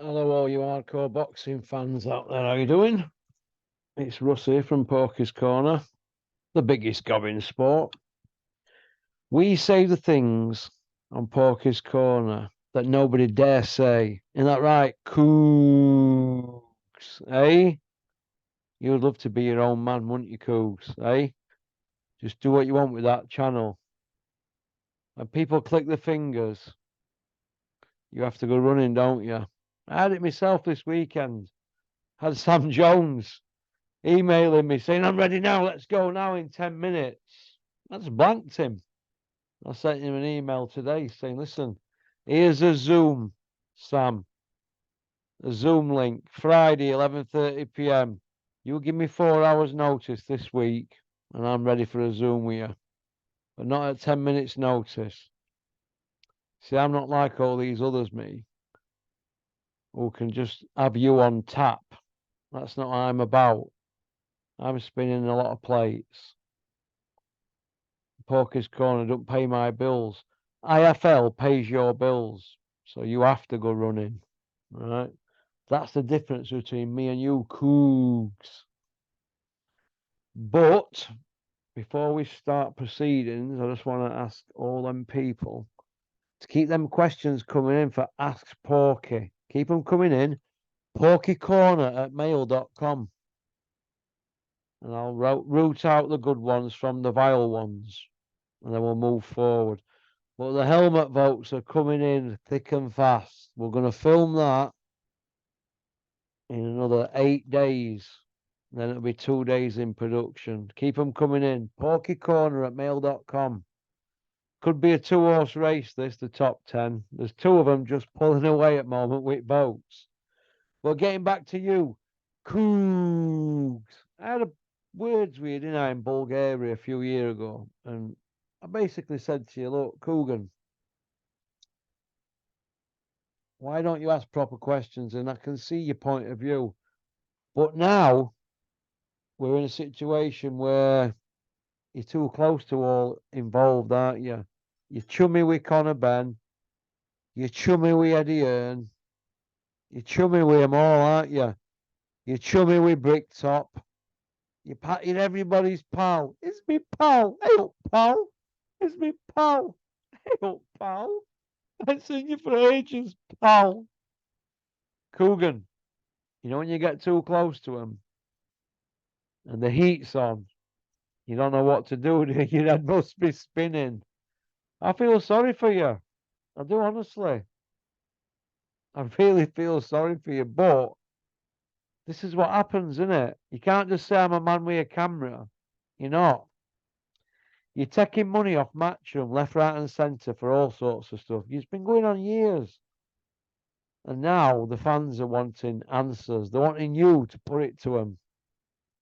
Hello, all you hardcore boxing fans out there. How you doing? It's Russ here from Porky's Corner, the biggest gob in sport. We say the things on Porky's Corner that nobody dare say. Isn't that right? Cougs, eh? You'd love to be your own man, wouldn't you, Cougs, eh? Just do what you want with that channel. When people click the fingers, you have to go running, don't you? I had it myself this weekend. Had Sam Jones emailing me saying, I'm ready now, let's go now in 10 minutes. That's blanked him. I sent him an email today saying, listen, here's a Zoom, Sam, a Zoom link, Friday, 11:30 p.m. You give me 4 hours notice this week and I'm ready for a Zoom with you, but not at 10 minutes notice. See, I'm not like all these others, me, who can just have you on tap. That's not what I'm about. I'm spinning a lot of plates. Porky's Corner don't pay my bills. IFL pays your bills, so you have to go running, right? That's the difference between me and you, Cougs. But before we start proceedings, I just want to ask all them people to keep them questions coming in for Ask Porky. Keep them coming in. Porkycorner@mail.com. And I'll root out the good ones from the vile ones. And then we'll move forward. But the helmet votes are coming in thick and fast. We're going to film that in another 8 days. Then it'll be 2 days in production. Keep them coming in. Porkycorner@mail.com. Could be a two-horse race, this, the top 10. There's two of them just pulling away at the moment with votes. But getting back to you, Cougs. I had a words with you, didn't I, in Bulgaria a few years ago. And I basically said to you, look, Kugan, why don't you ask proper questions? And I can see your point of view. But now we're in a situation where you're too close to all involved, aren't you? You're chummy with Conor Ben. You're chummy with Eddie Hearn. You're chummy with them all, aren't you? You're chummy with Bricktop. You're everybody's pal. It's me pal. Hey up, pal. It's me pal. Hey up, pal. I've seen you for ages, pal. Kugan, you know when you get too close to him and the heat's on, you don't know what to do. Your head must be spinning. I feel sorry for you. I do, honestly. I really feel sorry for you. But this is what happens, isn't it? You can't just say I'm a man with a camera. You're not. You're taking money off Matchroom left, right, and centre for all sorts of stuff. It's been going on years. And now the fans are wanting answers. They're wanting you to put it to them.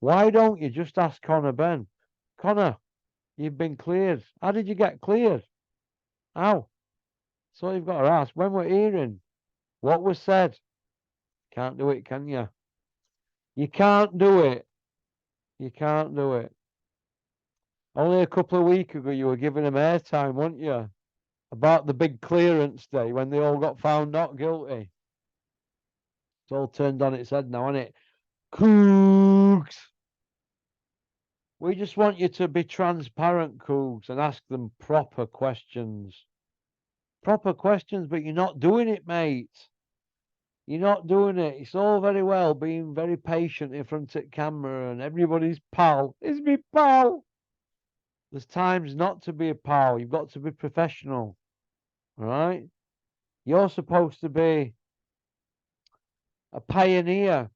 Why don't you just ask Conor Ben? Conor, you've been cleared. How did you get cleared? How? So you've got to ask. When we're hearing what was said, can't do it, can you? You can't do it. You can't do it. Only a couple of weeks ago, you were giving them airtime, weren't you? About the big clearance day when they all got found not guilty. It's all turned on its head now, isn't it? Cougs. We just want you to be transparent, Cougs, and ask them proper questions. Proper questions, but you're not doing it, mate. You're not doing it. It's all very well being very patient in front of camera and everybody's pal. It's me pal. There's times not to be a pal. You've got to be professional. All right? You're supposed to be a pioneer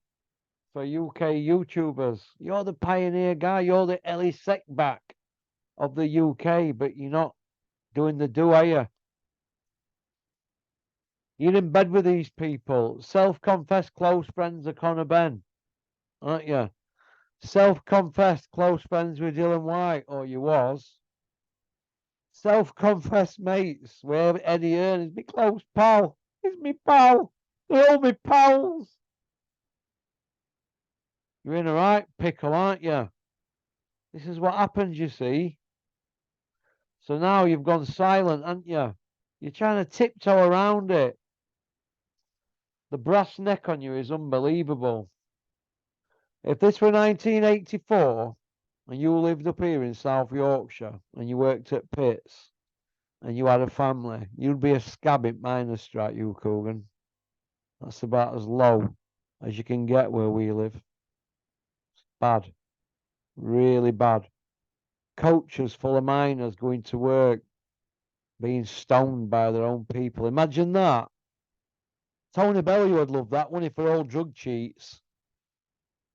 for UK YouTubers. You're the pioneer guy. You're the Ellie Seckback of the UK, but you're not doing the do, are you? You're in bed with these people. Self-confessed close friends of Conor Ben, aren't you? Self-confessed close friends with Dylan White, or you was. Self-confessed mates with Eddie Hearn is me close pal. He's me pal. They're all me pals. You're in a right pickle, aren't you? This is what happens, you see. So now you've gone silent, haven't you? You're trying to tiptoe around it. The brass neck on you is unbelievable. If this were 1984 and you lived up here in South Yorkshire and you worked at Pitts and you had a family, you'd be a scab at miners' strike, you Kugan. That's about as low as you can get where we live. Bad. Really bad. Coaches full of miners going to work, being stoned by their own people. Imagine that. Tony Bellew would love that, wouldn't he, for all drug cheats?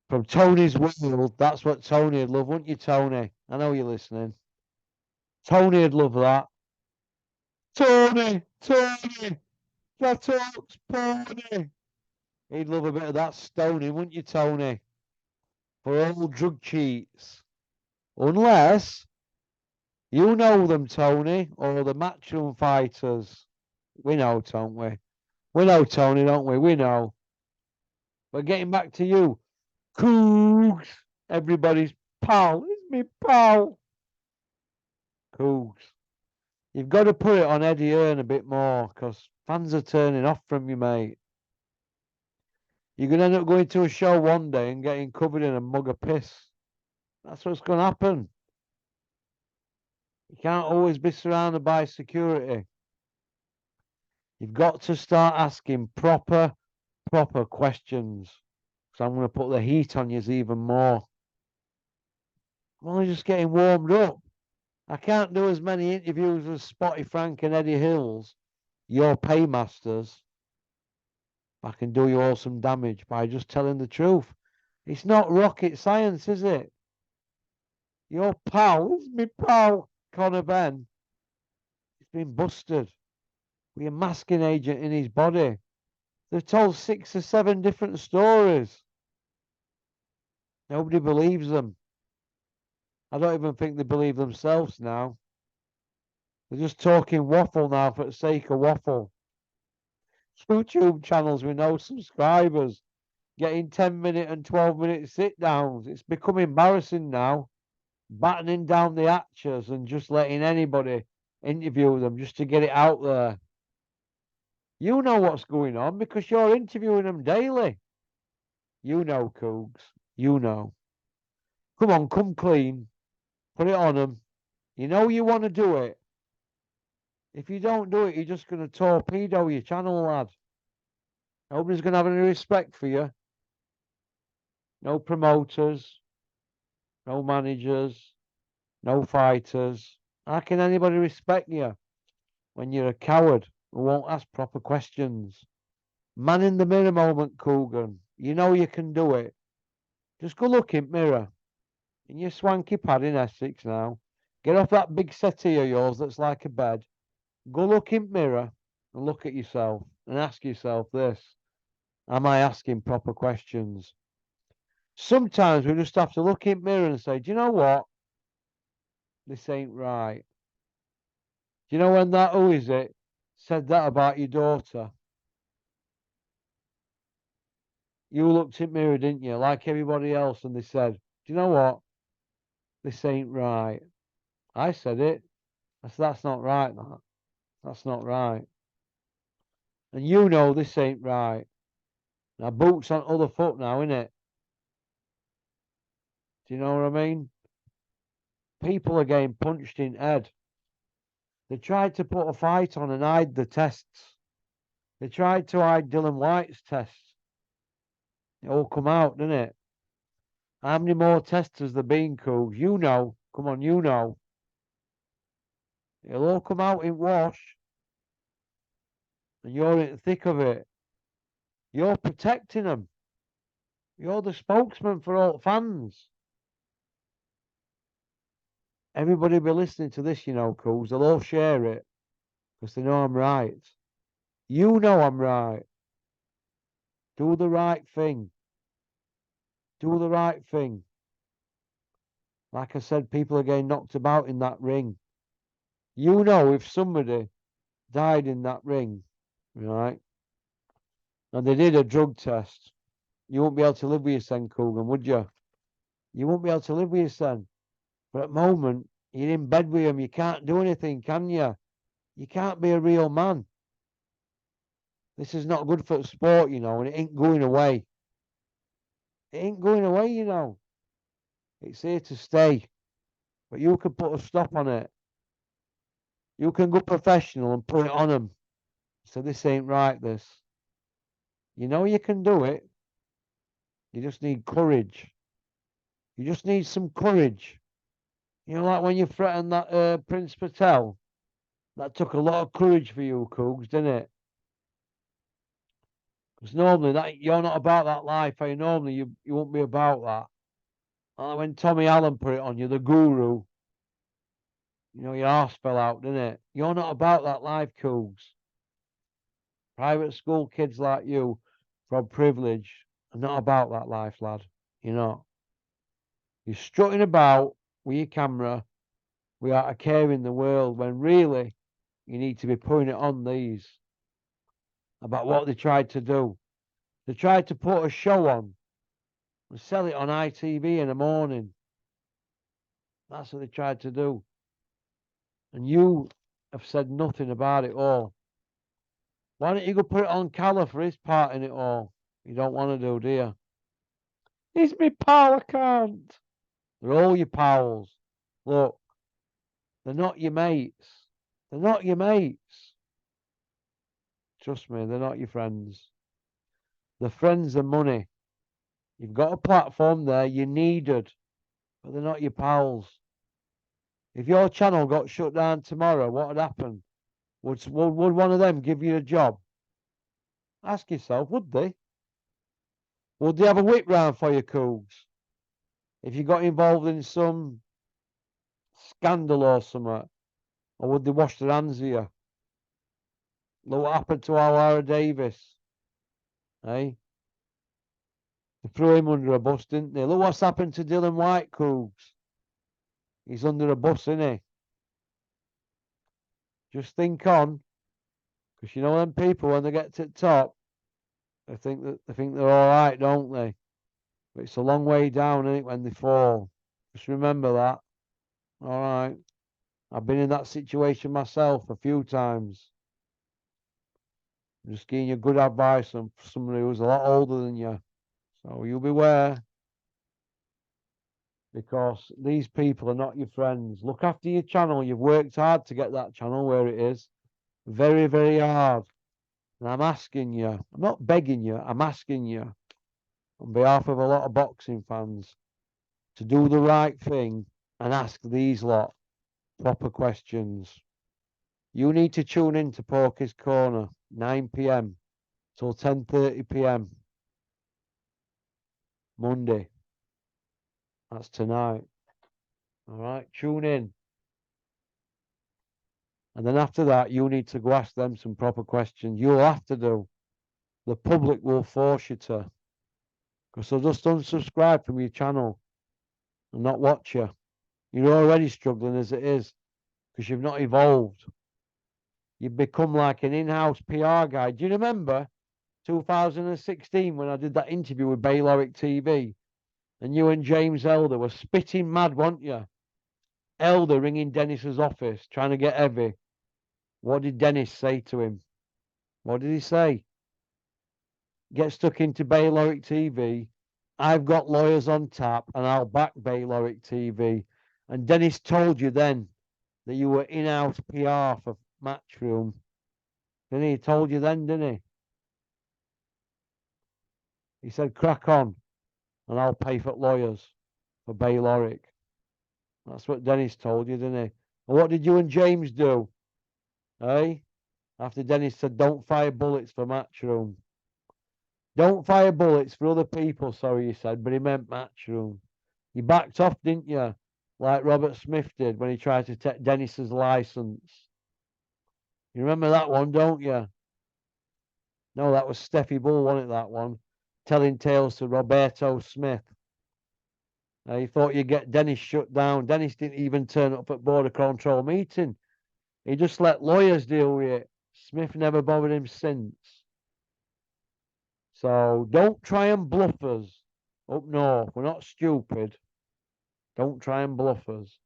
From Tony's world, that's what Tony would love, wouldn't you, Tony? I know you're listening. Tony would love that. Tony! Tony! That talks, Tony! He'd love a bit of that stoning, wouldn't you, Tony? For all drug cheats. Unless you know them, Tony, or the matchroom fighters. We know, don't we? We know, Tony, don't we? We know. But getting back to you, Cougs, everybody's pal. It's me pal. Cougs. You've got to put it on Eddie Hearn a bit more because fans are turning off from you, mate. You're going to end up going to a show one day and getting covered in a mug of piss. That's what's going to happen. You can't always be surrounded by security. You've got to start asking proper questions. So I'm going to put the heat on you even more. I'm only just getting warmed up. I can't do as many interviews as Spotty Frank and Eddie Hills, your paymasters. I can do you all some damage by just telling the truth. It's not rocket science, is it? Your pal, it's me pal, Conor Ben. He's been busted with a masking agent in his body. They've told 6 or 7 different stories. Nobody believes them. I don't even think they believe themselves now. They're just talking waffle now for the sake of waffle. YouTube channels with no subscribers, getting 10-minute and 12-minute sit-downs. It's become embarrassing now. Battening down the hatches and just letting anybody interview them just to get it out there. You know what's going on because you're interviewing them daily. You know, Cougs. You know. Come on, come clean. Put it on them. You know you want to do it. If you don't do it, you're just going to torpedo your channel, lad. Nobody's going to have any respect for you. No promoters. No managers. No fighters. How can anybody respect you when you're a coward who won't ask proper questions? Man in the mirror moment, Kugan. You know you can do it. Just go look in mirror. In your swanky pad in Essex now. Get off that big settee of yours that's like a bed. Go look in mirror and look at yourself and ask yourself this. Am I asking proper questions? Sometimes we just have to look in mirror and say, do you know what? This ain't right. Do you know when that, who is it, said that about your daughter? You looked in mirror, didn't you? Like everybody else, and they said, do you know what? This ain't right. I said it. I said, that's not right, that. That's not right. And you know this ain't right. Now, boots on other foot now, innit? Do you know what I mean? People are getting punched in head. They tried to put a fight on and hide the tests. They tried to hide Dylan White's tests. It all come out, didn't it? How many more tests has there been, Cougs? You know. Come on, you know. It'll all come out in wash. And you're in the thick of it. You're protecting them. You're the spokesman for all fans. Everybody be listening to this, you know, Cougs. They'll all share it. Because they know I'm right. You know I'm right. Do the right thing. Do the right thing. Like I said, people are getting knocked about in that ring. You know if somebody died in that ring, right, and they did a drug test, you won't be able to live with your son, Kugan, would you? You won't be able to live with your son. But at the moment, you're in bed with him. You can't do anything, can you? You can't be a real man. This is not good for sport, you know, and it ain't going away. It ain't going away, you know. It's here to stay. But you can put a stop on it. You can go professional and put it on them. So this ain't right, this. You know you can do it. You just need courage. You just need some courage. You know, like when you threatened that Prince Patel. That took a lot of courage for you, Cougs, didn't it? Because normally that you're not about that life. Eh? Normally you won't be about that. Like when Tommy Allen put it on you, the guru, you know, your arse fell out, didn't it? You're not about that life, Cougs. Private school kids like you, from privilege, are not about that life, lad. You're not. You're strutting about with your camera without a care in the world when really you need to be putting it on these about what they tried to do. They tried to put a show on and sell it on ITV in the morning. That's what they tried to do. And you have said nothing about it all. Why don't you go put it on Calla for his part in it all? You don't want to do, do you? He's my pal, I can't. They're all your pals. Look, they're not your mates. They're not your mates. Trust me, they're not your friends. The friends are money. You've got a platform there, you're needed, but they're not your pals. If your channel got shut down tomorrow, what would happen? Would one of them give you a job? Ask yourself, would they? Would they have a whip round for you, Cougs? If you got involved in some scandal or something, or would they wash their hands of you? Look what happened to Alara Davis, eh? They threw him under a bus, didn't they? Look what's happened to Dylan White, Cougs. He's under a bus, isn't he? Just think on, because you know them people when they get to the top, they think they're all right, don't they? But it's a long way down, isn't it, when they fall? Just remember that. All right. I've been in that situation myself a few times. I'm just giving you good advice from somebody who's a lot older than you. So you beware, because these people are not your friends. Look after your channel. You've worked hard to get that channel where it is. Very, very hard. And I'm asking you, I'm not begging you, I'm asking you on behalf of a lot of boxing fans to do the right thing and ask these lot proper questions. You need to tune in to Porky's Corner, 9 p.m. till 10:30 p.m. Monday. That's tonight. All right, tune in. And then after that, you need to go ask them some proper questions. You'll have to do. The public will force you to. Because they'll just unsubscribe from your channel and not watch you. You're already struggling as it is because you've not evolved. You've become like an in-house PR guy. Do you remember 2016 when I did that interview with Bayloric TV and you and James Elder were spitting mad, weren't you? Elder ringing Dennis's office trying to get heavy. What did Dennis say to him? What did he say? Get stuck into Bayloric TV. I've got lawyers on tap and I'll back Bayloric TV. And Dennis told you then that you were in-house PR for Matchroom. Didn't he? He told you then, didn't he? He said, crack on and I'll pay for lawyers for Bayloric. That's what Dennis told you, didn't he? And what did you and James do? Eh? After Dennis said, don't fire bullets for Matchroom. Don't fire bullets for other people, sorry, he said, but he meant Matchroom. You backed off, didn't you? Like Robert Smith did when he tried to take Dennis's license. You remember that one, don't you? No, that was Steffi Bull, wasn't it, that one? Telling tales to Roberto Smith. He thought you'd get Dennis shut down. Dennis didn't even turn up at Border Control meeting. He just let lawyers deal with it. Smith never bothered him since. So don't try and bluff us up north. We're not stupid. Don't try and bluff us.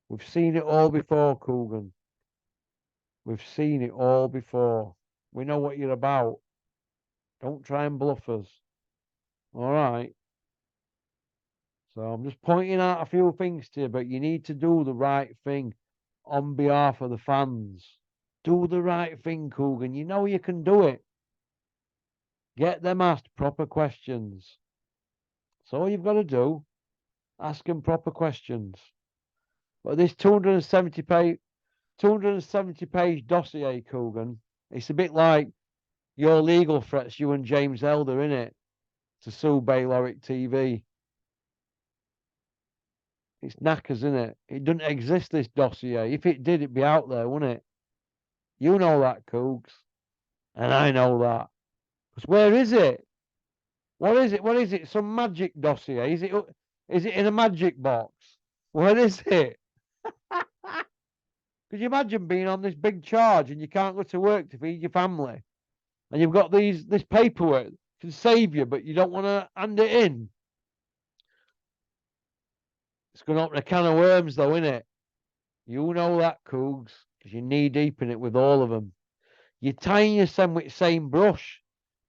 We've seen it all before, Kugan. We've seen it all before. We know what you're about. Don't try and bluff us. All right. So I'm just pointing out a few things to you, but you need to do the right thing on behalf of the fans. Do the right thing, Kugan. You know you can do it. Get them asked proper questions. That's all you've got to do. Ask them proper questions. But this 270 page dossier, Kugan, it's a bit like your legal threats, you and James Elder, innit? To sue Bayloric TV. It's knackers, innit? It doesn't exist, this dossier. If it did, it'd be out there, wouldn't it? You know that, Cougs. And I know that. Because where is it? What is it? What is it? Some magic dossier? Is it in a magic box? Where is it? Could you imagine being on this big charge and you can't go to work to feed your family? And you've got this paperwork can save you, but you don't want to hand it in. It's going to open a can of worms, though, innit? You know that, Cougs, because you're knee deep in it with all of them. You're tying yourself with the same brush.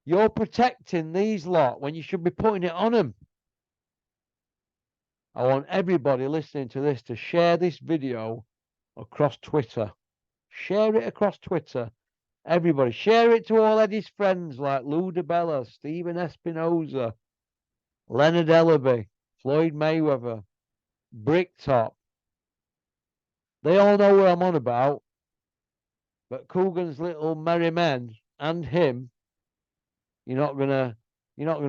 You're protecting these lot when you should be putting it on them. I want everybody listening to this to share this video across Twitter. Share it across Twitter. Everybody, share it to all Eddie's friends like Lou DiBella, Stephen Espinoza, Leonard Ellaby, Floyd Mayweather, Bricktop. They all know what I'm on about. But Kugan's little merry men and him, you're not gonna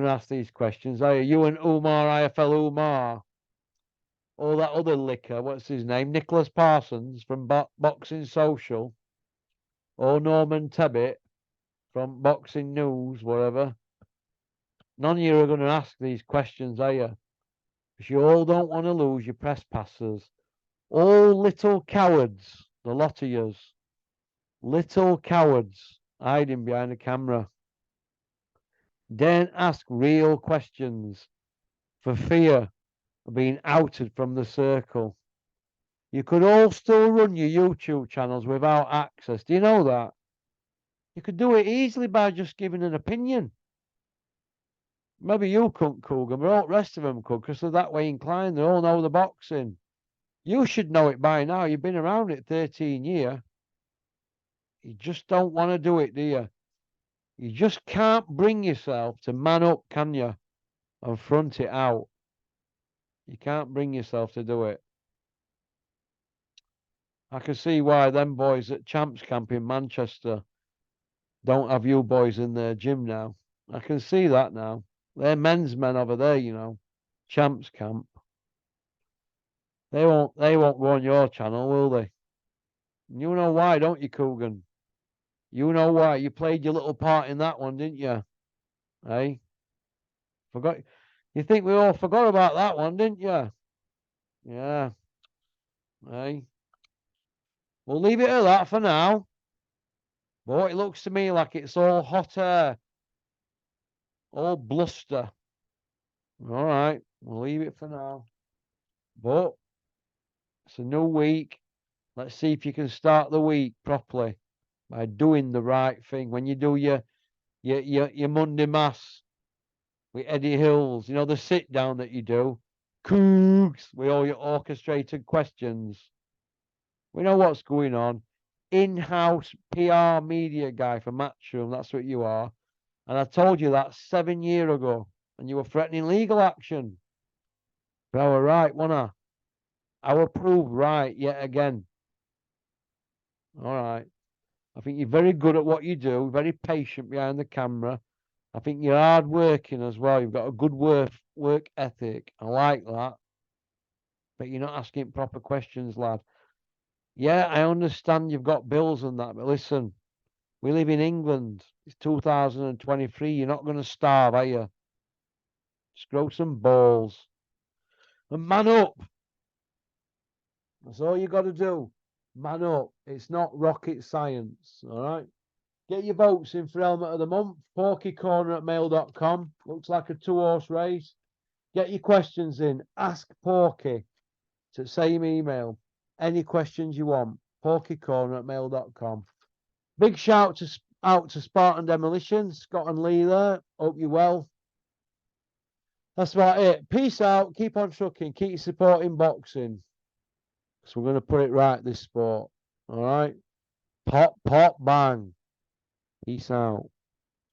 ask these questions, are you? You and Umar IFL Umar, or that other licker, what's his name? Nicholas Parsons from Boxing Social, or Norman Tebbit from Boxing News, whatever. None of you are going to ask these questions, are you? Because you all don't want to lose your press passes. All little cowards, the lot of yous. Little cowards hiding behind the camera. Don't ask real questions for fear of being outed from the circle. You could all still run your YouTube channels without access. Do you know that? You could do it easily by just giving an opinion. Maybe you couldn't, Kugan, but all the rest of them could because they're that way inclined. They all know the boxing. You should know it by now. You've been around it 13 years. You just don't want to do it, do you? You just can't bring yourself to man up, can you? And front it out. You can't bring yourself to do it. I can see why them boys at Champs Camp in Manchester don't have you boys in their gym now. I can see that now. They're men's men over there, you know. Champs Camp. They won't go on your channel, will they? You know why, don't you, Kugan? You know why. You played your little part in that one, didn't you? Hey? Forgot. You think we all forgot about that one, didn't you? Yeah. Hey? We'll leave it at that for now. But it looks to me like it's all hot air. All bluster. All right. We'll leave it for now. But it's a new week. Let's see if you can start the week properly by doing the right thing. When you do your Monday Mass with Eddie Hills, you know, the sit down that you do, Cougs, with all your orchestrated questions. We know what's going on. In-house PR media guy for Matchroom, that's what you are. And I told you that 7 years ago, and you were threatening legal action. But I was right, wasn't I? I was proved right yet again. All right. I think you're very good at what you do, very patient behind the camera. I think you're hard working as well. You've got a good work ethic. I like that. But you're not asking proper questions, lad. Yeah, I understand you've got bills and that, but listen, we live in England. It's 2023. You're not going to starve, are you? Just grow some balls. And man up. That's all you got to do. Man up. It's not rocket science, all right? Get your votes in for Helmet of the Month. PorkyCorner@mail.com. Looks like a 2-horse race. Get your questions in. Ask Porky to same email. Any questions you want. PorkyCorner@mail.com. Big shout to out to Spartan Demolition. Scott and Lee there. Hope you're well. That's about it. Peace out. Keep on trucking. Keep supporting boxing. So we're going to put it right, this sport. All right. Pop, pop, bang. Peace out.